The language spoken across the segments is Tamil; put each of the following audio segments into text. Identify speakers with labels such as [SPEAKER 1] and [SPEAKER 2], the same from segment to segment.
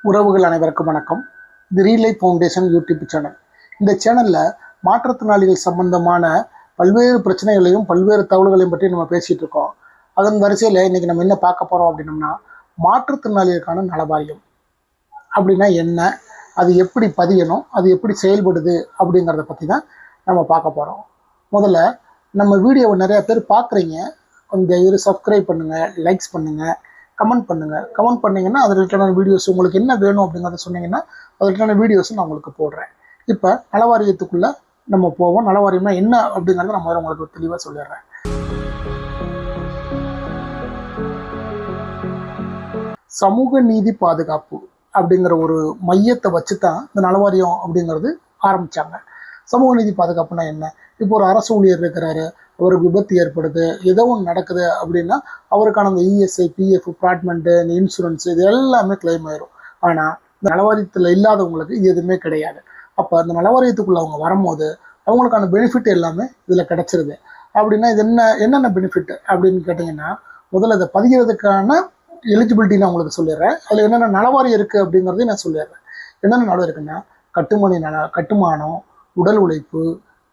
[SPEAKER 1] உறவுகள் அனைவருக்கும் வணக்கம். இது reel life foundation YouTube channel. இந்த சேனலில் மாற்றுத்திறனாளிகள் சம்பந்தமான பல்வேறு பிரச்சனைகளையும் பல்வேறு தகவல்களையும் பற்றி நம்ம பேசிகிட்டு இருக்கோம். அதன் வரிசையில் இன்றைக்கி நம்ம என்ன பார்க்க போகிறோம் அப்படின்னம்னா, மாற்றுத்திறனாளிகளுக்கான நலவாரியம் அப்படின்னா என்ன, அது எப்படி பதியணும், அது எப்படி செயல்படுது அப்படிங்கிறத பற்றி தான் நம்ம பார்க்க போகிறோம். முதல்ல நம்ம வீடியோவை நிறையா பேர் பார்க்குறீங்க, கொஞ்சம் சப்ஸ்கிரைப் பண்ணுங்கள், லைக்ஸ் பண்ணுங்கள், கமெண்ட் பண்ணுங்கள். கமெண்ட் பண்ணிங்கன்னா அது ரிலேட்டடான வீடியோஸ் உங்களுக்கு என்ன வேணும் அப்படிங்கிறத சொன்னீங்கன்னா அது ரிலேட்டடான வீடியோஸ் நான் உங்களுக்கு போடுறேன். இப்போ நலவாரியத்துக்குள்ளே நம்ம போவோம். நலவாரியம்னா என்ன அப்படிங்கிறத நான் முதல்ல உங்களுக்கு தெளிவாக சொல்லிடுறேன். சமூக நீதி பாதுகாப்பு அப்படிங்கிற ஒரு மையத்தை வச்சு தான் இந்த நலவாரியம் அப்படிங்கிறது ஆரம்பித்தாங்க. சமூக நீதி பாதுகாப்புனா என்ன? இப்போ ஒரு அரசு ஊழியர் இருக்கிறாரு, அவருக்கு விபத்து ஏற்படுது, ஏதோ ஒன்று நடக்குது அப்படின்னா அவருக்கான அந்த இஎஸ்ஐ, பிஎஃப், ப்ராட்மெண்ட்டு, இந்த இன்சூரன்ஸ் இது எல்லாமே கிளைம் ஆயிரும். ஆனால் இந்த நலவாரியத்தில் இல்லாதவங்களுக்கு இது எதுவுமே கிடையாது. அப்போ அந்த நலவாரியத்துக்குள்ளே அவங்க வரும்போது அவங்களுக்கான பெனிஃபிட் எல்லாமே இதில் கிடச்சிருது. அப்படின்னா இது என்னென்ன பெனிஃபிட் அப்படின்னு கேட்டிங்கன்னா, முதல்ல இதை பதிகிறதுக்கான எலிஜிபிலிட்டி நான் உங்களுக்கு சொல்லிடுறேன். அதில் என்னென்ன நலவாரியம் இருக்குது அப்படிங்கிறதையும் நான் சொல்லிடுறேன். என்னென்ன நலம் இருக்குன்னா, கட்டுமானம், உடல் உழைப்பு,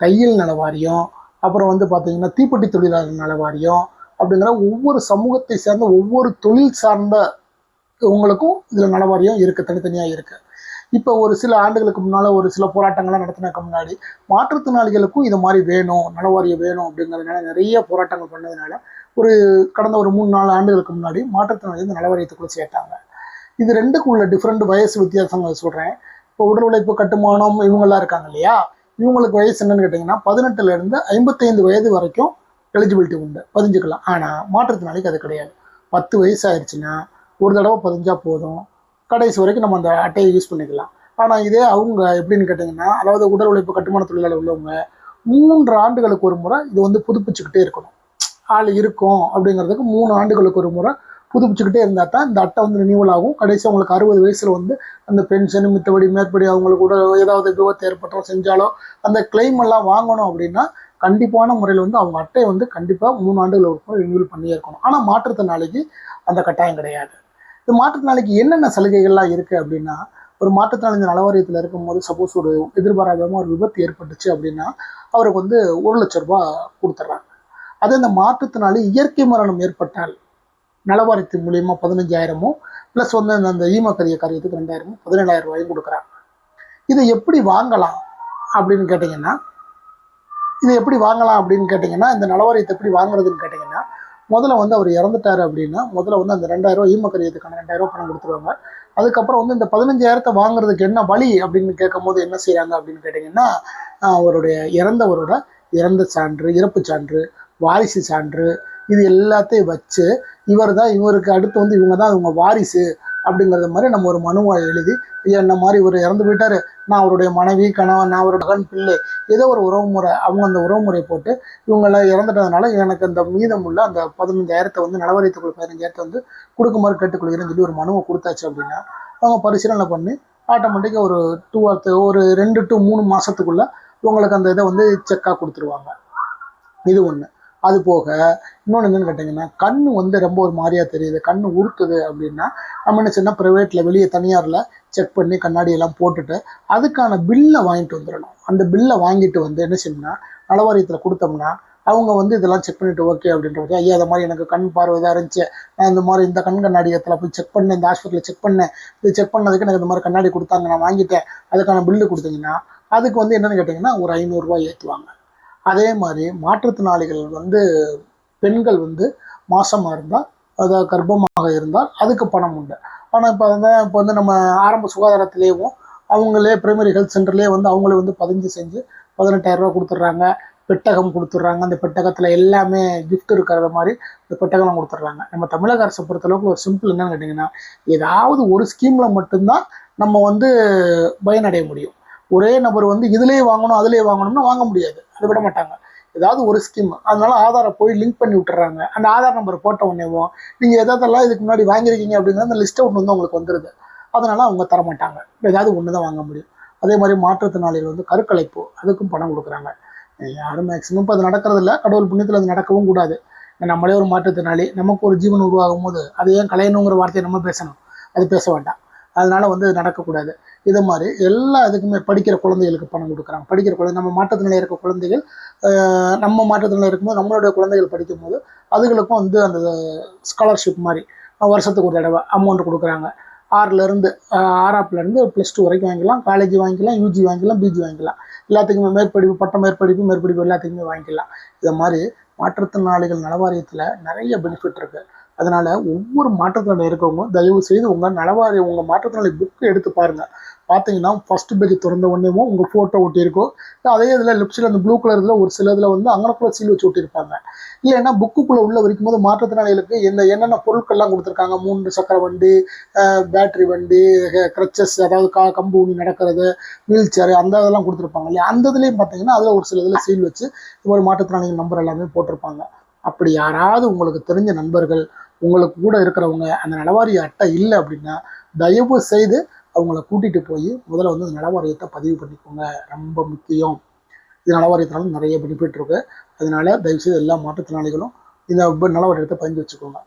[SPEAKER 1] தையல் நலவாரியம், அப்புறம் பார்த்தீங்கன்னா தீப்பெட்டி தொழிலாளர் நலவாரியம் அப்படிங்கிற ஒவ்வொரு சமூகத்தை சேர்ந்த ஒவ்வொரு தொழில் சார்ந்த உங்களுக்கும் இதில் நலவாரியம் இருக்குது, தனித்தனியாக இருக்குது. இப்போ ஒரு சில ஆண்டுகளுக்கு முன்னால் ஒரு சில போராட்டங்கள்லாம் நடத்தினதுக்கு முன்னாடி மாற்றுத்திறனாளிகளுக்கும் இது மாதிரி வேணும், நலவாரியம் வேணும் அப்படிங்கிறதுனால நிறைய போராட்டங்கள் பண்ணதுனால கடந்த ஒரு 3-4 ஆண்டுகளுக்கு முன்னாடி மாற்றுத்திறனாளி இந்த நலவாரியத்துக்குள்ளே சேர்த்தாங்க. இது ரெண்டுக்கும் உள்ள டிஃப்ரெண்ட் வயசு வித்தியாசங்கள் சொல்கிறேன். இப்போ உடல் உழைப்பு, கட்டுமானம் இவங்கெல்லாம் இருக்காங்க இல்லையா, இவங்களுக்கு வயசு என்னன்னு கேட்டிங்கன்னா 18 55 வயது வரைக்கும் எலிஜிபிலிட்டி உண்டு, பதிஞ்சுக்கலாம். ஆனால் மாற்றுத்திறனாளிக்கு அது கிடையாது. 10 வயசு ஆயிடுச்சுன்னா ஒரு தடவை பதிஞ்சா போதும், கடைசி வரைக்கும் நம்ம அந்த அட்டையை யூஸ் பண்ணிக்கலாம். ஆனால் இதே அவங்க எப்படின்னு கேட்டிங்கன்னா, அதாவது உடல் உழைப்பு கட்டுமான தொழிலாளர் உள்ளவங்க 3 ஆண்டுகளுக்கு ஒரு முறை இது புதுப்பிச்சுக்கிட்டே இருக்கணும். ஆள் இருக்கும் அப்படிங்கிறதுக்கு 3 ஆண்டுகளுக்கு ஒரு முறை புதுப்பிச்சுக்கிட்டே இருந்தால் தான் இந்த அட்டை ரினியூவல் ஆகும். கடைசி அவங்களுக்கு 60 வயசில் அந்த பென்ஷன் மித்தபடி மேற்படி அவங்களுக்கு கூட ஏதாவது விபத்து ஏற்பட்டோ செஞ்சாலோ அந்த கிளைம் எல்லாம் வாங்கணும் அப்படின்னா கண்டிப்பான முறையில் அவங்க அட்டையை கண்டிப்பாக 3 ஆண்டுகள் ஒரு முறை ரினியூவல் பண்ணியே இருக்கணும். ஆனால் மாற்றுத்திறனாளிக்கு அந்த கட்டாயம் கிடையாது. இந்த மாற்றுத்திறனாளிக்கு என்னென்ன சலுகைகள்லாம் இருக்குது அப்படின்னா, ஒரு மாற்றுத்திறனாளி இந்த நலவாரியத்தில் இருக்கும்போது சப்போஸ் ஒரு எதிர்பாராதமாக ஒரு விபத்து ஏற்பட்டுச்சு அப்படின்னா அவருக்கு 1 லட்ச ரூபா கொடுத்துட்றாங்க. அதே இந்த மாற்றுத்திறனாளி இயற்கை மரணம் ஏற்பட்டால் நலவாரியத்தின் மூலியமாக 15,000 ப்ளஸ் அந்த ஈமக்கரிய காரியத்துக்கு 2,000 17,000 ரூபாயும் கொடுக்குறாங்க. இதை எப்படி வாங்கலாம் அப்படின்னு கேட்டிங்கன்னா, இந்த நலவாரியத்தை எப்படி வாங்குறதுன்னு கேட்டிங்கன்னா, முதல்ல அவர் இறந்துட்டாரு அப்படின்னா முதல்ல அந்த 2,000 ரூபா ஈமக்கரியத்துக்கான 2,000 ரூபா பணம் கொடுத்துருவாங்க. அதுக்கப்புறம் இந்த 15,000 வாங்குறதுக்கு என்ன வழி அப்படின்னு கேட்கும் போது என்ன செய்கிறாங்க அப்படின்னு கேட்டிங்கன்னா, அவருடைய இறந்தவரோட இறந்த சான்று, இறப்பு சான்று, வாரிசு சான்று இது எல்லாத்தையும் வச்சு இவருக்கு அடுத்து இவங்க தான் இவங்க வாரிசு அப்படிங்கிறத மாதிரி நம்ம ஒரு மனுவை எழுதி, என்ன மாதிரி இவர் இறந்து போயிட்டாரு, நான் அவருடைய மனைவி, கணவன், நான் அவரோட மகன், பிள்ளை, ஏதோ ஒரு உறவுமுறை அவங்க அந்த உறவுமுறை போட்டு இவங்கெல்லாம் இறந்துட்டதுனால எனக்கு அந்த மீதம் உள்ள அந்த 15,000 நலவாரியத்துக்குள்ள 15,000 கொடுக்குமாறு கேட்டுக்கொள்கிறேன்னு சொல்லி ஒரு மனுவை கொடுத்தாச்சு அப்படின்னா அவங்க பரிசீலனை பண்ணி ஆட்டோமேட்டிக்காக ஒரு 2 to 3 மாதத்துக்குள்ளே இவங்களுக்கு அந்த இதை செக்காக கொடுத்துருவாங்க. இது ஒன்று. அது போக இன்னொன்று என்னென்னு கேட்டிங்கன்னா, கண்ணு ரொம்ப ஒரு மாதிரியாக தெரியுது, கண்ணு உறுத்துது அப்படின்னா நம்ம என்ன செய்யணும், ப்ரைவேட்டில் வெளியே தனியாரில் செக் பண்ணி கண்ணாடியெல்லாம் போட்டுட்டு அதுக்கான பில்லை வாங்கிட்டு வந்துடணும். அந்த பில்லை வாங்கிட்டு என்ன செய்யணும்னா நலவாரியத்தில் கொடுத்தோம்னா அவங்க இதெல்லாம் செக் பண்ணிவிட்டு ஓகே அப்படின்றது, ஐயா அது மாதிரி எனக்கு கண் பார்வை இதாக இருந்துச்சு, நான் இந்த மாதிரி இந்த கண் கண்ணாடியத்தில் போய் செக் பண்ணேன், இந்த ஹாஸ்பிட்டலில் செக் பண்ணேன், இது செக் பண்ணதுக்கு எனக்கு இந்த மாதிரி கண்ணாடி கொடுத்தாங்க, நான் வாங்கிட்டேன், அதுக்கான பில்லு கொடுத்தீங்கன்னா அதுக்கு என்னென்னு கேட்டிங்கன்னா ஒரு 500 ரூபா ஏற்றுவாங்க. அதே மாதிரி மாற்றுத்திறனாளிகள் பெண்கள் மாசமாக இருந்தால், அதாவது கர்ப்பமாக இருந்தால் அதுக்கு பணம் உண்டு. ஆனால் இப்போ நம்ம ஆரம்ப சுகாதாரத்திலேயும் அவங்களே பிரைமரி ஹெல்த் சென்டர்லேயே அவங்களே பதிஞ்சு செஞ்சு 18,000 ரூபா கொடுத்துட்றாங்க. பெட்டகம் கொடுத்துட்றாங்க. அந்த பெட்டகத்தில் எல்லாமே கிஃப்ட் இருக்கிறத மாதிரி இந்த பெட்டகம் கொடுத்துட்றாங்க. நம்ம தமிழக அரசை பொறுத்தளவுக்கு ஒரு சிம்பிள் என்னன்னு கேட்டிங்கன்னா, ஏதாவது ஒரு ஸ்கீமில் மட்டும்தான் நம்ம பயனடைய முடியும். ஒரே நபர் இதுலேயே வாங்கணும் அதுலேயே வாங்கணும்னா வாங்க முடியாது, அதை விட மாட்டாங்க. ஏதாவது ஒரு ஸ்கீம், அதனால ஆதாரை போய் லிங்க் பண்ணி விட்டுறாங்க. அந்த ஆதார் நம்பர் போட்ட உடனேவும் நீங்கள் எதாவதெல்லாம் இதுக்கு முன்னாடி வாங்கியிருக்கீங்க அப்படிங்கிற அந்த லிஸ்ட்டை ஒன்று உங்களுக்கு வந்துடுது. அதனால அவங்க தரமாட்டாங்க, ஏதாவது ஒன்று தான் வாங்க முடியும். அதே மாதிரி மாற்றுத்திறனாளிகள் கருக்கலைப்பு அதுக்கும் பணம் கொடுக்குறாங்க. யாரும் மேக்ஸிமம் இப்போ அது நடக்கிறது இல்லை, கடவுள் புண்ணியத்தில் அது நடக்கவும் கூடாது. நம்மளே ஒரு மாற்றுத்திறனாளி, நமக்கு ஒரு ஜீவன் உருவாகும் போது அதை ஏன் கலையணுங்கிற வார்த்தையை நம்ம பேசணும், அது பேச வேண்டாம். அதனால வந்து நடக்கக்கூடாது. இது மாதிரி எல்லா இதுக்குமே படிக்கிற குழந்தைகளுக்கு பணம் கொடுக்குறாங்க. படிக்கிற குழந்தை நம்ம மாற்றுத்திறனாளியாக இருக்க குழந்தைகள் நம்ம மாற்றுத்திறனாளியாக இருக்கும்போது நம்மளுடைய குழந்தைகள் படிக்கும்போது அதுகளுக்கும் வந்து அந்த ஸ்காலர்ஷிப் மாதிரி வருஷத்துக்கு ஒரு தடவை அமௌண்ட் கொடுக்குறாங்க. 6ஆப்லேருந்து +2 வரைக்கும் வாங்கிக்கலாம். காலேஜ் வாங்கிக்கலாம், யூஜி வாங்கிக்கலாம், பிஜி வாங்கிக்கலாம். எல்லாத்துக்குமே மேற்படிப்பு, பட்ட மேற்படிப்பு எல்லாத்துக்குமே வாங்கிக்கலாம். இதை மாதிரி மாற்றுத்திறனாளிகள் நல வாரியத்தில் நிறைய பெனிஃபிட் இருக்குது. அதனால் ஒவ்வொரு மாற்றுத்திறனாளி இருக்கிறவங்க தயவு செய்து உங்கள் மாற்றுத்திறனாளி புக்கு எடுத்து பாருங்கள். பார்த்தீங்கன்னா ஃபஸ்ட் பேஜ் திறந்த உடனேவும் உங்கள் ஃபோட்டோ ஒட்டியிருக்கும். அதே இதில் லெஃப்ட் அந்த ப்ளூ கலர் இதில் ஒரு சில இதில் வந்து அங்கனக்குள்ள சீல் வச்சு ஒட்டியிருப்பாங்க. இல்லைன்னா புக்குக்குள்ளே உள்ள வரைக்கும் போது மாற்றுத்திறனாளிகளுக்கு என்னென்ன பொருட்கள்லாம் கொடுத்துருக்காங்க, 3 சக்கர வண்டி, பேட்ரி வண்டி, க்ரச்சஸ், அதாவது கம்பு ஊனி நடக்கிறது, வீல் சேர், அந்த இதெல்லாம் கொடுத்துருப்பாங்க இல்லையா. அந்த இதுலேயும் பார்த்தீங்கன்னா அதில் ஒரு சில இதில் சீல் வச்சு ஒரு மாற்றுத்திறனாளிகள் நம்பர் எல்லாமே போட்டிருப்பாங்க. அப்படி யாராவது உங்களுக்கு தெரிஞ்ச நண்பர்கள், உங்களுக்கு கூட இருக்கிறவங்க அந்த நலவாரிய அட்டை இல்லை அப்படின்னா தயவு செய்து அவங்கள கூட்டிகிட்டு போய் முதல்ல வந்து அந்த நலவாரியத்தை பதிவு பண்ணிக்கோங்க. ரொம்ப முக்கியம். இது நலவாரியத்தினாலும் நிறைய பெனிஃபிட் இருக்குது. அதனால தயவுசெய்து எல்லா மாற்றுத்திறனாளிகளும் இந்த நலவாரியத்தை பதிஞ்சு வச்சுக்கோங்க.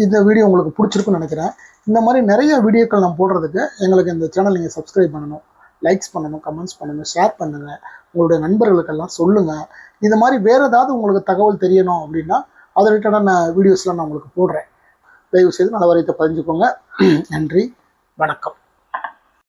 [SPEAKER 1] இந்த வீடியோ உங்களுக்கு பிடிச்சிருக்குன்னு நினைக்கிறேன். இந்த மாதிரி நிறைய வீடியோக்கள் நான் போடுறதுக்கு எங்களுக்கு இந்த சேனல் நீங்கள் சப்ஸ்கிரைப் பண்ணணும், லைக்ஸ் பண்ணணும், கமெண்ட்ஸ் பண்ணுங்கள், ஷேர் பண்ணுங்கள், உங்களுடைய நண்பர்களுக்கெல்லாம் சொல்லுங்கள். இந்த மாதிரி வேறு ஏதாவது உங்களுக்கு தகவல் தெரியணும் அப்படின்னா அது ரிலேட்டடான வீடியோஸ்லாம் நான் உங்களுக்கு போடுறேன். தயவுசெய்து நலவாரியத்தை பதிஞ்சுக்கோங்க. நன்றி, வணக்கம்.